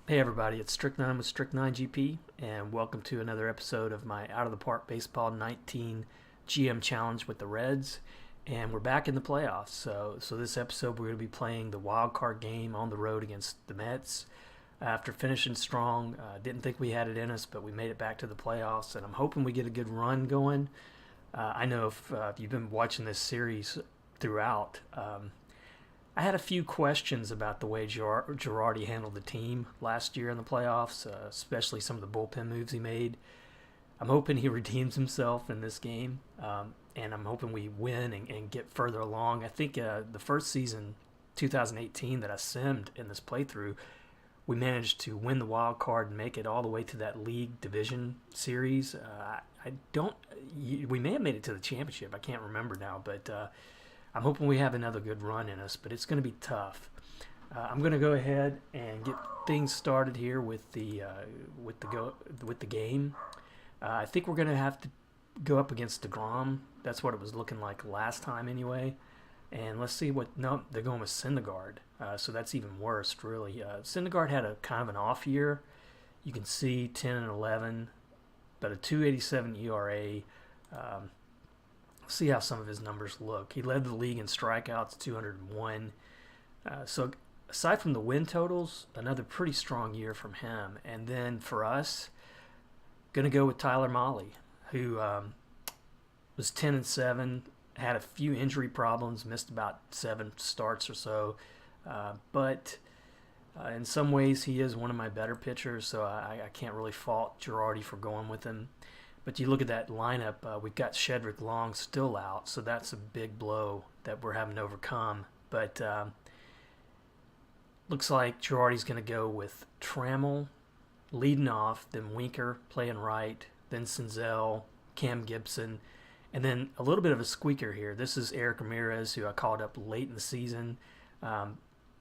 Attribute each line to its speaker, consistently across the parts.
Speaker 1: Hey everybody, it's Strict9 with Strict9 GP, and welcome to another episode of my Out of the Park Baseball 19 GM Challenge with the Reds. And we're back in the playoffs. So this episode we're going to be playing the Wildcard game on the road against the Mets. After finishing strong, didn't think we had it in us, but we made it back to the playoffs, and I'm hoping we get a good run going. I know if you've been watching this series throughout, I had a few questions about the way Girardi handled the team last year in the playoffs, especially some of the bullpen moves he made. I'm hoping he redeems himself in this game, and I'm hoping we win and get further along. I think the first season, 2018, that I simmed in this playthrough, we managed to win the wild card and make it all the way to that league division series. We may have made it to the championship. I can't remember now, but I'm hoping we have another good run in us, but it's going to be tough. I'm going to go ahead and get things started here with the game. I think we're going to have to go up against DeGrom. That's what it was looking like last time anyway. And let's see what... No, they're going with Syndergaard. So that's even worse, really. Syndergaard had a kind of an off year. You can see 10 and 11, but a 2.87 ERA. See how some of his numbers look. He led the league in strikeouts, 201. So aside from the win totals, another pretty strong year from him. And then for us, going to go with Tyler Mahle, who was 10 and 7, had a few injury problems, missed about 7 starts or so. But in some ways, he is one of my better pitchers, so I can't really fault Girardi for going with him. But you look at that lineup, we've got Shedrick Long still out, so that's a big blow that we're having to overcome. But looks like Girardi's going to go with Trammell leading off, then Winker playing right, then Senzel, Cam Gibson, and then a little bit of a squeaker here. This is Eric Ramirez, who I called up late in the season.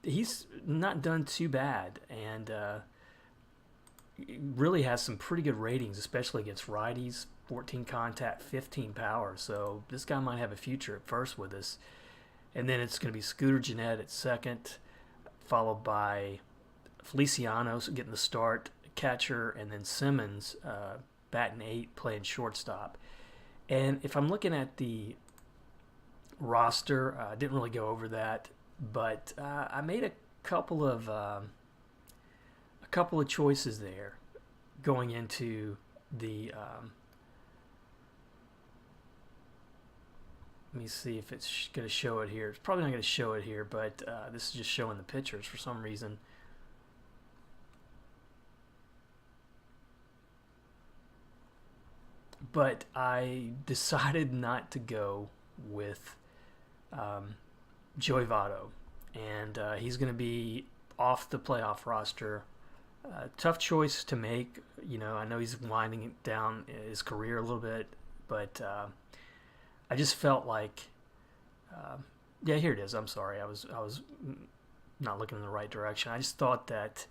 Speaker 1: He's not done too bad, and really has some pretty good ratings, especially against righties. 14 contact, 15 power. So this guy might have a future at first with us. And then it's going to be Scooter Gennett at second, followed by Feliciano getting the start, catcher, and then Simmons batting 8, playing shortstop. And if I'm looking at the roster, I didn't really go over that, but I made a couple of choices there going into the let me see if it's going to show it here. It's probably not going to show it here, but this is just showing the pictures for some reason. But I decided not to go with Joey Votto, and he's going to be off the playoff roster. Tough choice to make. You know, I know he's winding down his career a little bit, but I just felt like, yeah, here it is. I'm sorry, I was not looking in the right direction. I just thought that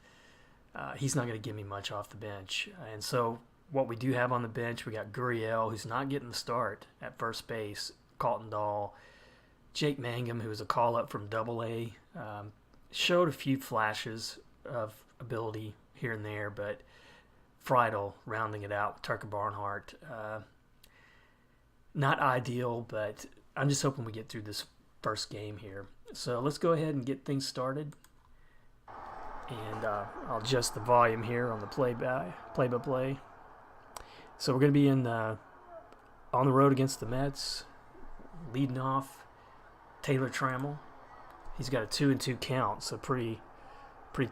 Speaker 1: he's not going to give me much off the bench, and so what we do have on the bench, we got Gurriel, who's not getting the start at first base, Colton Dahl, Jake Mangum, who was a call up from Double-A, showed a few flashes of ability here and there, but Friedel rounding it out with Tucker Barnhart. Not ideal, but I'm just hoping we get through this first game here. So let's go ahead and get things started. And I'll adjust the volume here on the play-by-play. So we're going to be on the road against the Mets. Leading off, Taylor Trammell. He's got a 2-2 count, so pretty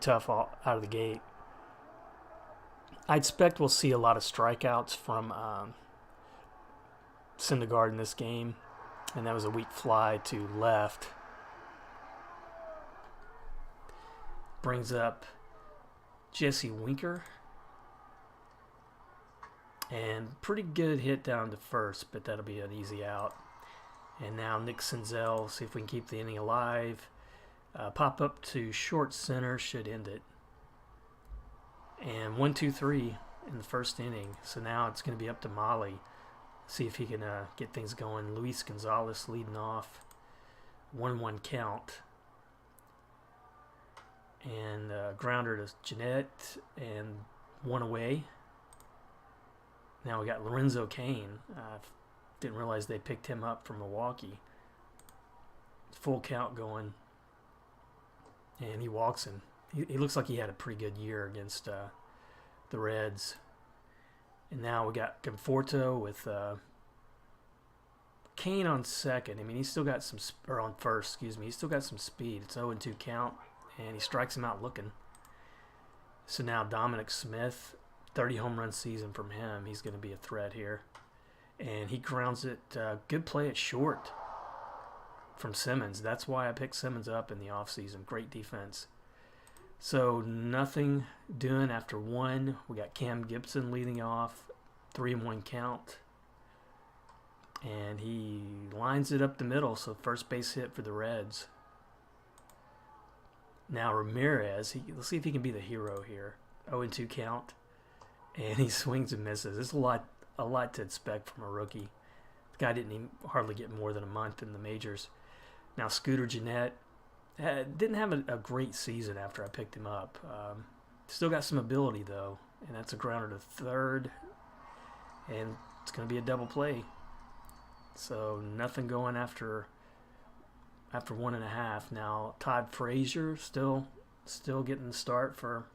Speaker 1: tough out of the gate. I expect we'll see a lot of strikeouts from Syndergaard in this game, and that was a weak fly to left. Brings up Jesse Winker, and pretty good hit down to first, but that'll be an easy out. And now Nick Senzel, see if we can keep the inning alive. Pop up to short center, should end it. And 1-2-3 in the first inning. So now it's going to be up to Mahle. See if he can get things going. Luis Gonzalez leading off. 1-1 count. And grounder to Jeanette, and one away. Now we got Lorenzo Cain. Didn't realize they picked him up from Milwaukee. Full count going. And he walks in. He looks like he had a pretty good year against the Reds. And now we got Conforto with Cain on second. I mean, he's still got some, or on first, excuse me. He's still got some speed. It's 0-2 count, and he strikes him out looking. So now Dominic Smith, 30 home run season from him. He's going to be a threat here. And he grounds it. Good play at short from Simmons. That's why I picked Simmons up in the offseason. Great defense. So nothing doing after one. We got Cam Gibson leading off. 3-1 count. And he lines it up the middle, so first base hit for the Reds. Now Ramirez, let's see if he can be the hero here. 0-2 count. And he swings and misses. There's a lot to expect from a rookie. The guy didn't even hardly get more than a month in the majors. Now Scooter Gennett didn't have a great season after I picked him up. Still got some ability, though. And that's a grounder to third. And it's going to be a double play. So nothing going after 1.5. Now Todd Frazier still getting the start for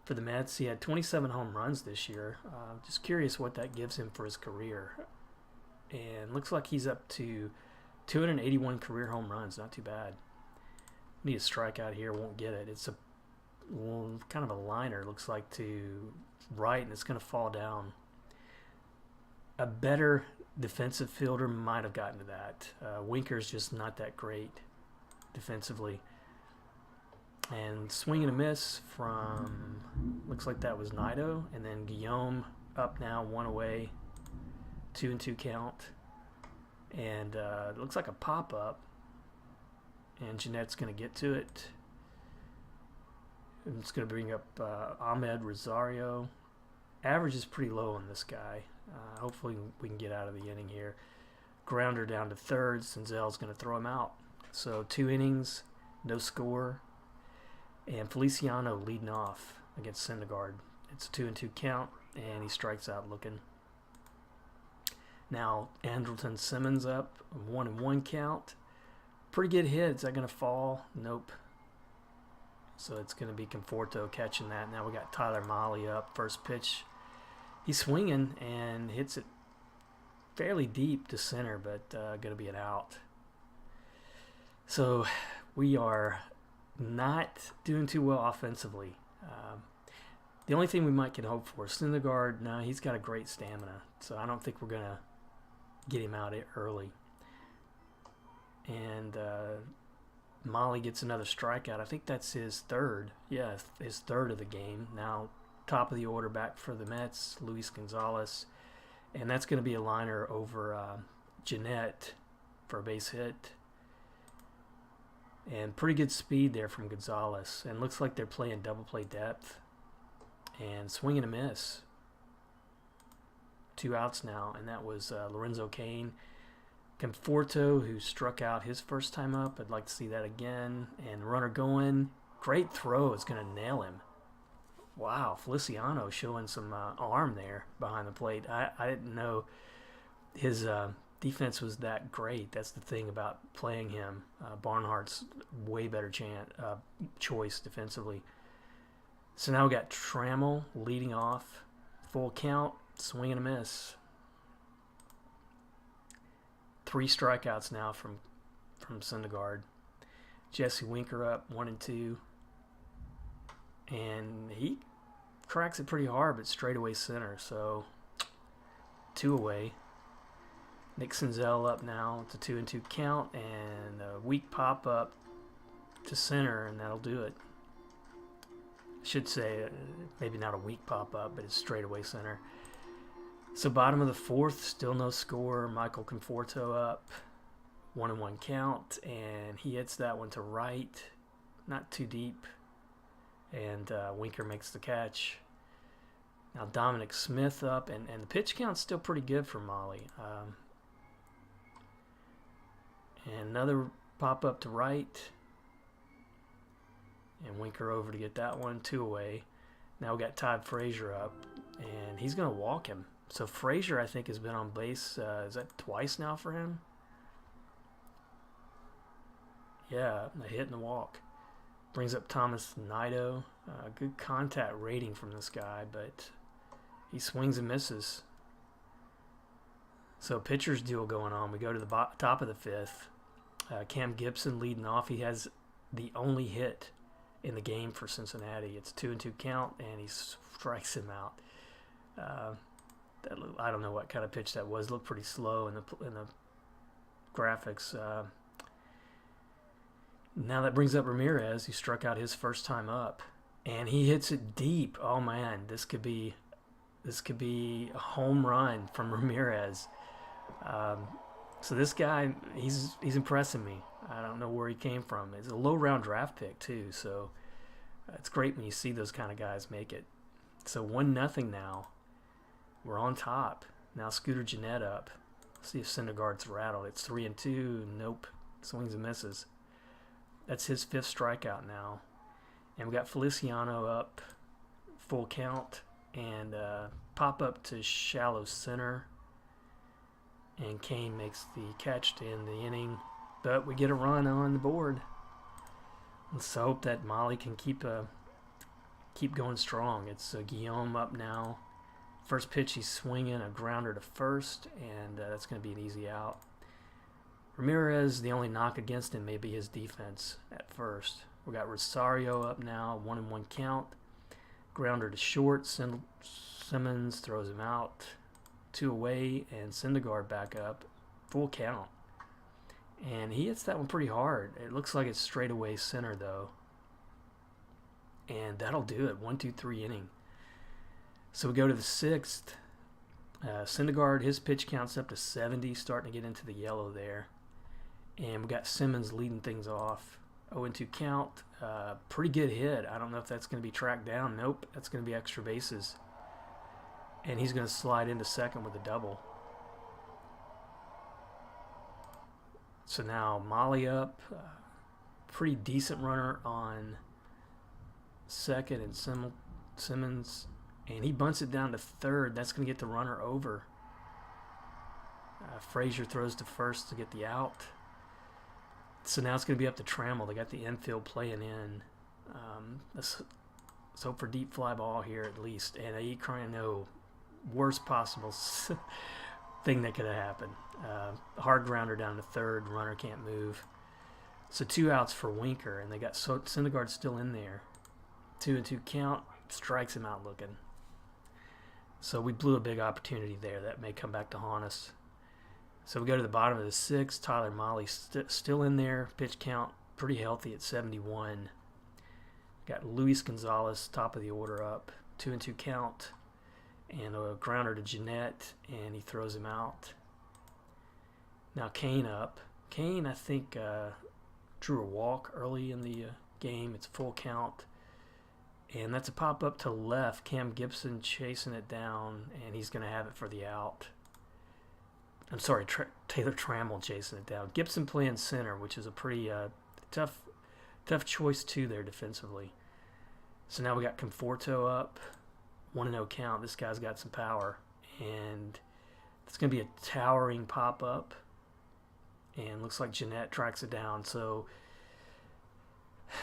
Speaker 1: the Mets. He had 27 home runs this year. Just curious what that gives him for his career. And looks like he's up to 281 career home runs. Not too bad. Need a strikeout here. Won't get it. It's kind of a liner. Looks like to right, and it's going to fall down. A better defensive fielder might have gotten to that. Winker's just not that great defensively. And swing and a miss from, looks like that was Nido. And then Guillaume up now, one away, 2-2 count. And it looks like a pop-up. And Jeanette's going to get to it. And it's going to bring up Ahmed Rosario. Average is pretty low on this guy. Hopefully we can get out of the inning here. Grounder down to third. Senzel's going to throw him out. So 2 innings, no score. And Feliciano leading off against Syndergaard. It's a 2-2 count, and he strikes out looking. Now Andrelton Simmons up, 1-1 count. Pretty good hit. Is that going to fall? Nope. So it's going to be Conforto catching that. Now we got Tyler Mahle up, first pitch. He's swinging and hits it fairly deep to center, but going to be an out. So we are not doing too well offensively. The only thing we might can hope for, Syndergaard, no, he's got a great stamina, so I don't think we're going to get him out early. And Mahle gets another strikeout. I think that's his third. Yeah, his third of the game. Now, top of the order back for the Mets, Luis Gonzalez. And that's going to be a liner over Jeanette for a base hit. And pretty good speed there from Gonzalez. And looks like they're playing double play depth. And swing and a miss. 2 outs now. And that was Lorenzo Cain. Conforto, who struck out his first time up. I'd like to see that again. And runner going. Great throw. It's going to nail him. Wow, Feliciano showing some arm there behind the plate. I didn't know his defense was that great. That's the thing about playing him. Barnhart's way better choice defensively. So now we got Trammell leading off. Full count, swing and a miss. 3 strikeouts now from Syndergaard. Jesse Winker up 1-2. And he cracks it pretty hard, but straightaway center. So 2 away. Nick Senzel up now. It's a 2-2 count, and a weak pop up to center, and that'll do it. I should say maybe not a weak pop up, but it's straightaway center. So bottom of the 4th, still no score. Michael Conforto up, 1-1 count, and he hits that one to right, not too deep. And Winker makes the catch. Now Dominic Smith up, and the pitch count's still pretty good for Mahle. And another pop up to right. And Winker over to get that one, 2 away. Now we got Todd Frazier up, and he's going to walk him. So Frazier, I think, has been on base. Is that twice now for him? Yeah, a hit and a walk. Brings up Thomas Nido. Good contact rating from this guy, but he swings and misses. So pitcher's duel going on. We go to the top of the 5th. Cam Gibson leading off. He has the only hit in the game for Cincinnati. It's 2-2 count, and he strikes him out. I don't know what kind of pitch that was. It looked pretty slow in the graphics. Now that brings up Ramirez. He struck out his first time up, and he hits it deep. Oh man, this could be a home run from Ramirez. So this guy, he's impressing me. I don't know where he came from. It's a low round draft pick too, so it's great when you see those kind of guys make it. So 1-0 now. We're on top. Now Scooter Gennett up. Let's see if Syndergaard's rattled. It's 3-2. Nope. Swings and misses. That's his 5th strikeout now. And we got Feliciano up, full count, and pop up to shallow center. And Kane makes the catch to end the inning. But we get a run on the board. Let's hope that Molly can keep going strong. It's Guillaume up now. First pitch, he's swinging a grounder to first, and that's going to be an easy out. Ramirez, the only knock against him may be his defense at first. We got Rosario up now, 1-1 count. Grounder to short. Simmons throws him out. 2 away, and Syndergaard back up. Full count. And he hits that one pretty hard. It looks like it's straight away center, though. And that'll do it. 1-2-3 inning. So we go to the 6th. Syndergaard, his pitch count's up to 70, starting to get into the yellow there. And we got Simmons leading things off. 0-2 count. Pretty good hit. I don't know if that's going to be tracked down. Nope, that's going to be extra bases. And he's going to slide into second with a double. So now Molly up. Pretty decent runner on second, and Simmons. And he bunts it down to third. That's going to get the runner over. Frazier throws to first to get the out. So now it's going to be up to Trammell. They got the infield playing in. Let's hope for deep fly ball here at least. And no worst possible thing that could have happened. Hard grounder down to third. Runner can't move. So 2 outs for Winker, and they got Syndergaard still in there. 2-2 count. Strikes him out looking. So we blew a big opportunity there. That may come back to haunt us. So we go to the bottom of the 6th. Tyler Mahle still in there. Pitch count pretty healthy at 71. Got Luis Gonzalez, top of the order up. 2-2 count. And a grounder to Gennett, and he throws him out. Now Kane up. Kane, I think, drew a walk early in the game. It's full count. And that's a pop-up to left. Cam Gibson chasing it down, and he's going to have it for the out. I'm sorry, Taylor Trammell chasing it down. Gibson playing center, which is a pretty tough choice, too, there defensively. So now we got Conforto up. 1-0 count. This guy's got some power. And it's going to be a towering pop-up. And looks like Gennett tracks it down. So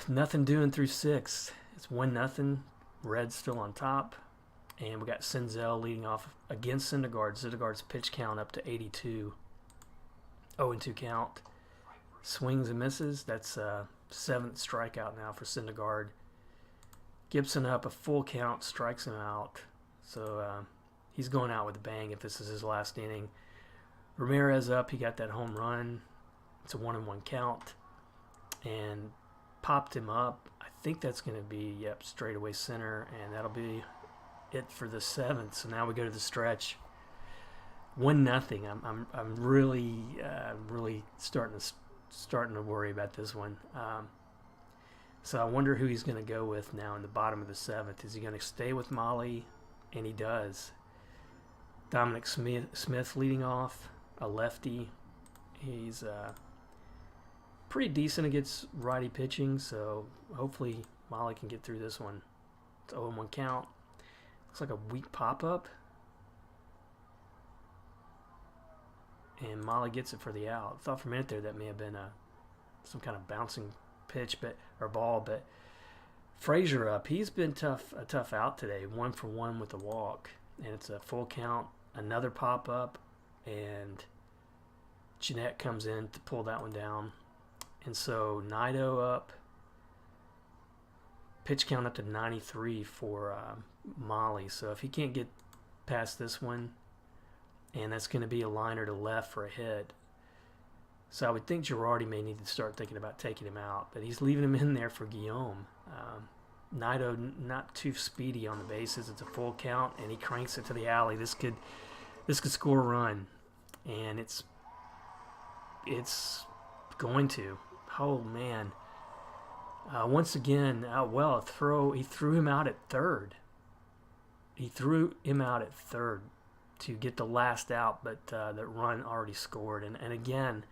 Speaker 1: nothing doing through 6. It's 1-0. Reds still on top. And we got Senzel leading off against Syndergaard. Syndergaard's pitch count up to 82. 0-2 count. Swings and misses. That's 7th strikeout now for Syndergaard. Gibson up, a full count, strikes him out. So he's going out with a bang if this is his last inning. Ramirez up. He got that home run. It's a 1-1 count. And popped him up. I think that's going to be, straightaway center, and that'll be it for the 7th. So now we go to the stretch. 1-0. I'm really starting to worry about this one. So I wonder who he's going to go with now in the bottom of the 7th. Is he going to stay with Molly? And he does. Dominic Smith leading off, a lefty. He's pretty decent against righty pitching, so hopefully Molly can get through this one. It's 0-1 count. Looks like a weak pop-up. And Molly gets it for the out. I thought for a minute there that may have been some kind of bouncing pitch or ball, but Frazier up. He's been a tough out today. 1 for 1 with the walk. And it's a full count. Another pop-up. And Jeanette comes in to pull that one down. And so Nido up. Pitch count up to 93 for Molly. So if he can't get past this one, and that's going to be a liner to left for a hit. So I would think Girardi may need to start thinking about taking him out, but he's leaving him in there for Guillaume. Nido not too speedy on the bases. It's a full count, and he cranks it to the alley. This could score a run, and it's going to. Oh man! Once again, well, he threw him out at third. He threw him out at third to get the last out, but that run already scored. And again,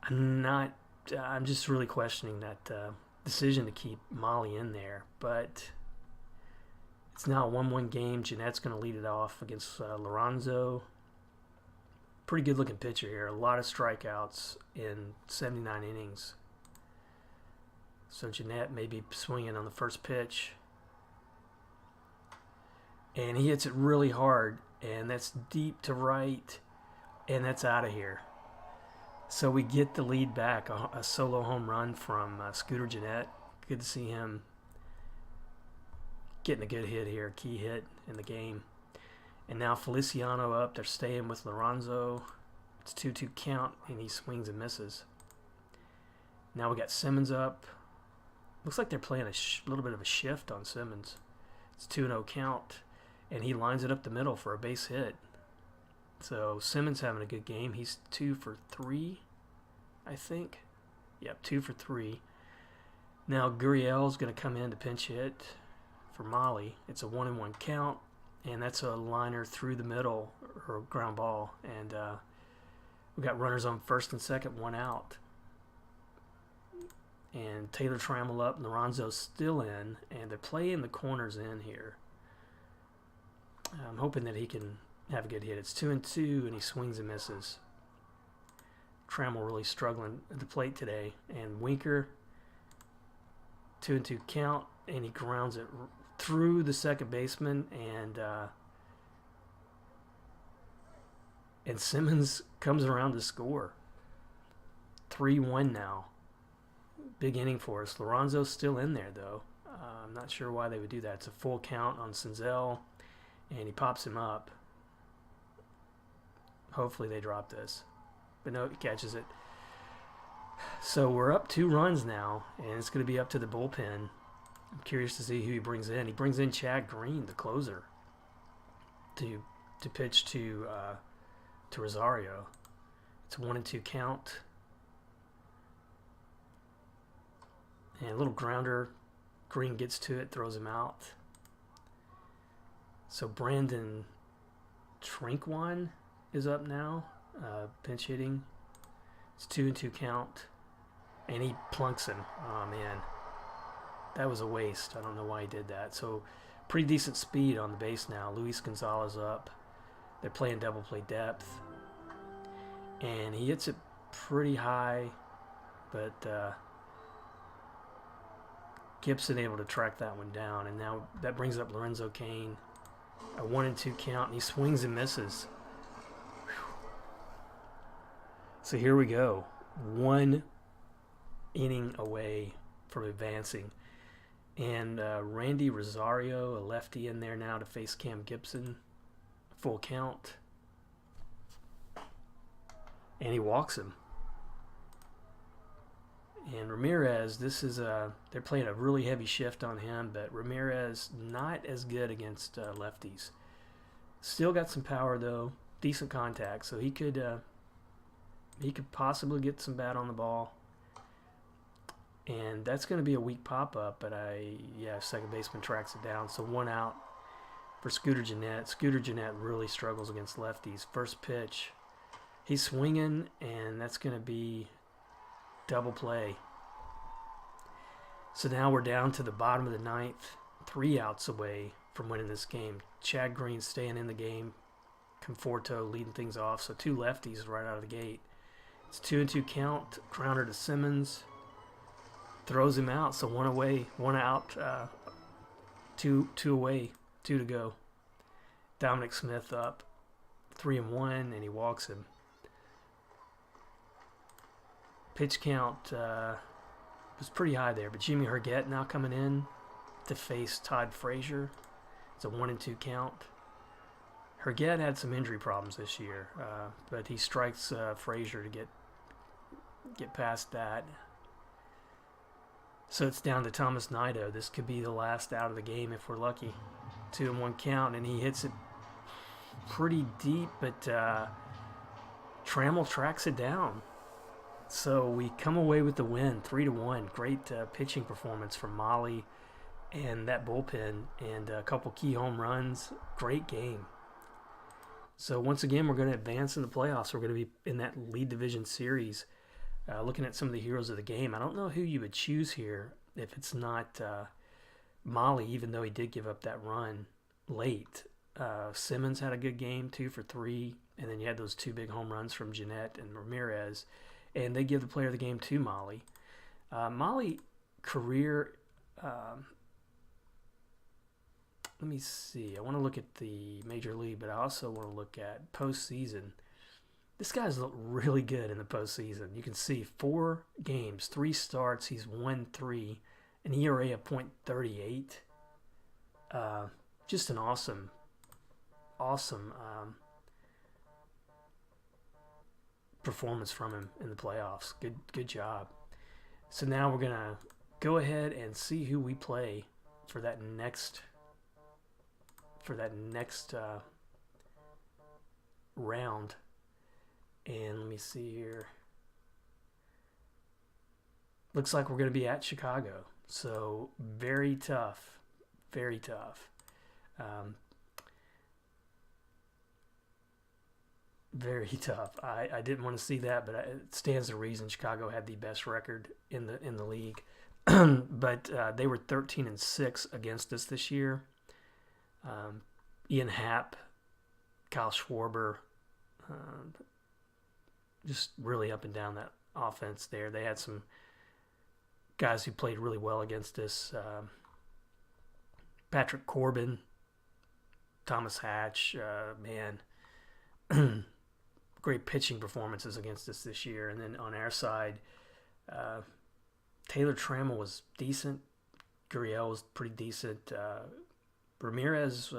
Speaker 1: I'm just really questioning that decision to keep Molly in there. But it's now a 1-1 game. Jeanette's going to lead it off against Lorenzo. Pretty good looking pitcher here. A lot of strikeouts in 79 innings. So Jeanette may be swinging on the first pitch. And he hits it really hard. And that's deep to right. And that's out of here. So we get the lead back. A solo home run from Scooter Jeanette. Good to see him getting a good hit here. Key hit in the game. And now Feliciano up. They're staying with Lorenzo. It's 2-2 count. And he swings and misses. Now we got Simmons up. Looks like they're playing a little bit of a shift on Simmons. It's 2-0 count. And he lines it up the middle for a base hit. So Simmons having a good game. He's 2 for 3, I think. Yep, 2 for 3. Now Gurriel's going to come in to pinch hit for Molly. It's a 1-1 count. And that's a liner through the middle, or ground ball. And we got runners on first and second, 1 out. And Taylor Trammell up. Lorenzo's still in. And they're playing the corners in here. I'm hoping that he can have a good hit. It's 2-2, and he swings and misses. Trammell really struggling at the plate today. And Winker, 2-2 count, and he grounds it through the second baseman, and Simmons comes around to score. 3-1 now. Big inning for us. Lorenzo's still in there, though. I'm not sure why they would do that. It's a full count on Senzel. And he pops him up. Hopefully they drop this. But no, he catches it. So we're up 2 runs now. And it's going to be up to the bullpen. I'm curious to see who he brings in. He brings in Chad Green, the closer, to pitch to Rosario. It's a 1-2 count. And a little grounder. Green gets to it, throws him out. So Brandon Trinquan is up now, pinch hitting. It's 2-2 count, and he plunks him. Oh man, that was a waste. I don't know why he did that. So pretty decent speed on the base now. Luis Gonzalez up. They're playing double play depth, and he hits it pretty high, but Gibson able to track that one down, and now that brings up Lorenzo Cain. A 1-2 count, and he swings and misses. Whew. So here we go. 1 inning away from advancing. And Randy Rosario, a lefty in there now to face Cam Gibson. Full count. And he walks him. And Ramirez, they're playing a really heavy shift on him, but Ramirez not as good against lefties. Still got some power though, decent contact, so he could possibly get some bat on the ball. And that's going to be a weak pop-up, but second baseman tracks it down. So 1 out for Scooter Jeanette. Scooter Jeanette really struggles against lefties. First pitch, he's swinging, and that's going to be double play. So now we're down to the bottom of the ninth, 3 outs away from winning this game. Chad Green staying in the game, Conforto leading things off. So 2 lefties right out of the gate. It's 2-2 count. Grounder to Simmons. Throws him out. So 1 away, 1 out, 2 away, 2 to go. Dominic Smith up 3-1, and he walks him. Pitch count was pretty high there, but Jimmy Herget now coming in to face Todd Frazier. It's a 1-2 count. Herget had some injury problems this year, but he strikes Frazier to get past that. So it's down to Thomas Nido. This could be the last out of the game if we're lucky. 2-1 count, and he hits it pretty deep, but Trammell tracks it down. So we come away with the win, 3-1. Great pitching performance from Molly and that bullpen, and a couple key home runs. Great game. So once again, we're going to advance in the playoffs. We're going to be in that lead division series. Looking at some of the heroes of the game, I don't know who you would choose here if it's not Molly, even though he did give up that run late. Simmons had a good game, 2 for 3, and then you had those 2 big home runs from Jeanette and Ramirez, and they give the player of the game to Molly. Molly career, let me see. I want to look at the Major League, but I also want to look at postseason. This guy's looked really good in the postseason. You can see 4 games, 3 starts. He's won 3, an ERA of .38. Just an awesome performance from him in the playoffs. Good job. So now we're gonna go ahead and see who we play for that next round. And let me see here. Looks like we're going to be at Chicago. So very tough. Very tough. Very tough. I didn't want to see that, but it stands to reason. Chicago had the best record in the league. But they were 13-6 against us this year. Ian Happ, Kyle Schwarber, just really up and down that offense there. They had some guys who played really well against us. Patrick Corbin, Thomas Hatch, great pitching performances against us this year. And then on our side, Taylor Trammell was decent. Gurriel was pretty decent. Ramirez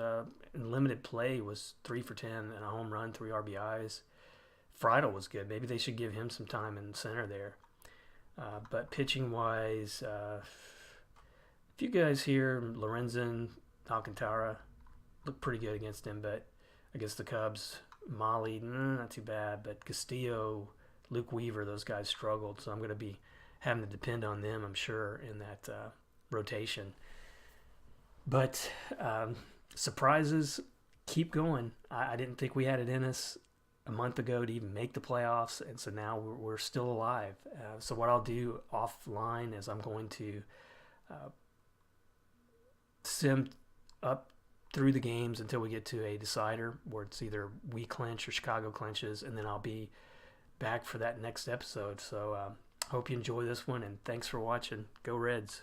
Speaker 1: in limited play was 3 for 10 and a home run, 3 RBIs. Friedel was good. Maybe they should give him some time in the center there. But pitching-wise, a few guys here, Lorenzen, Alcantara, looked pretty good against him. But against the Cubs, Molly, not too bad. But Castillo, Luke Weaver, those guys struggled. So I'm going to be having to depend on them, I'm sure, in that rotation. But surprises keep going. I didn't think we had it in us a month ago to even make the playoffs, and so now we're still alive. So what I'll do offline is I'm going to sim up through the games until we get to a decider where it's either we clinch or Chicago clinches, and then I'll be back for that next episode. So hope you enjoy this one, and thanks for watching. Go Reds.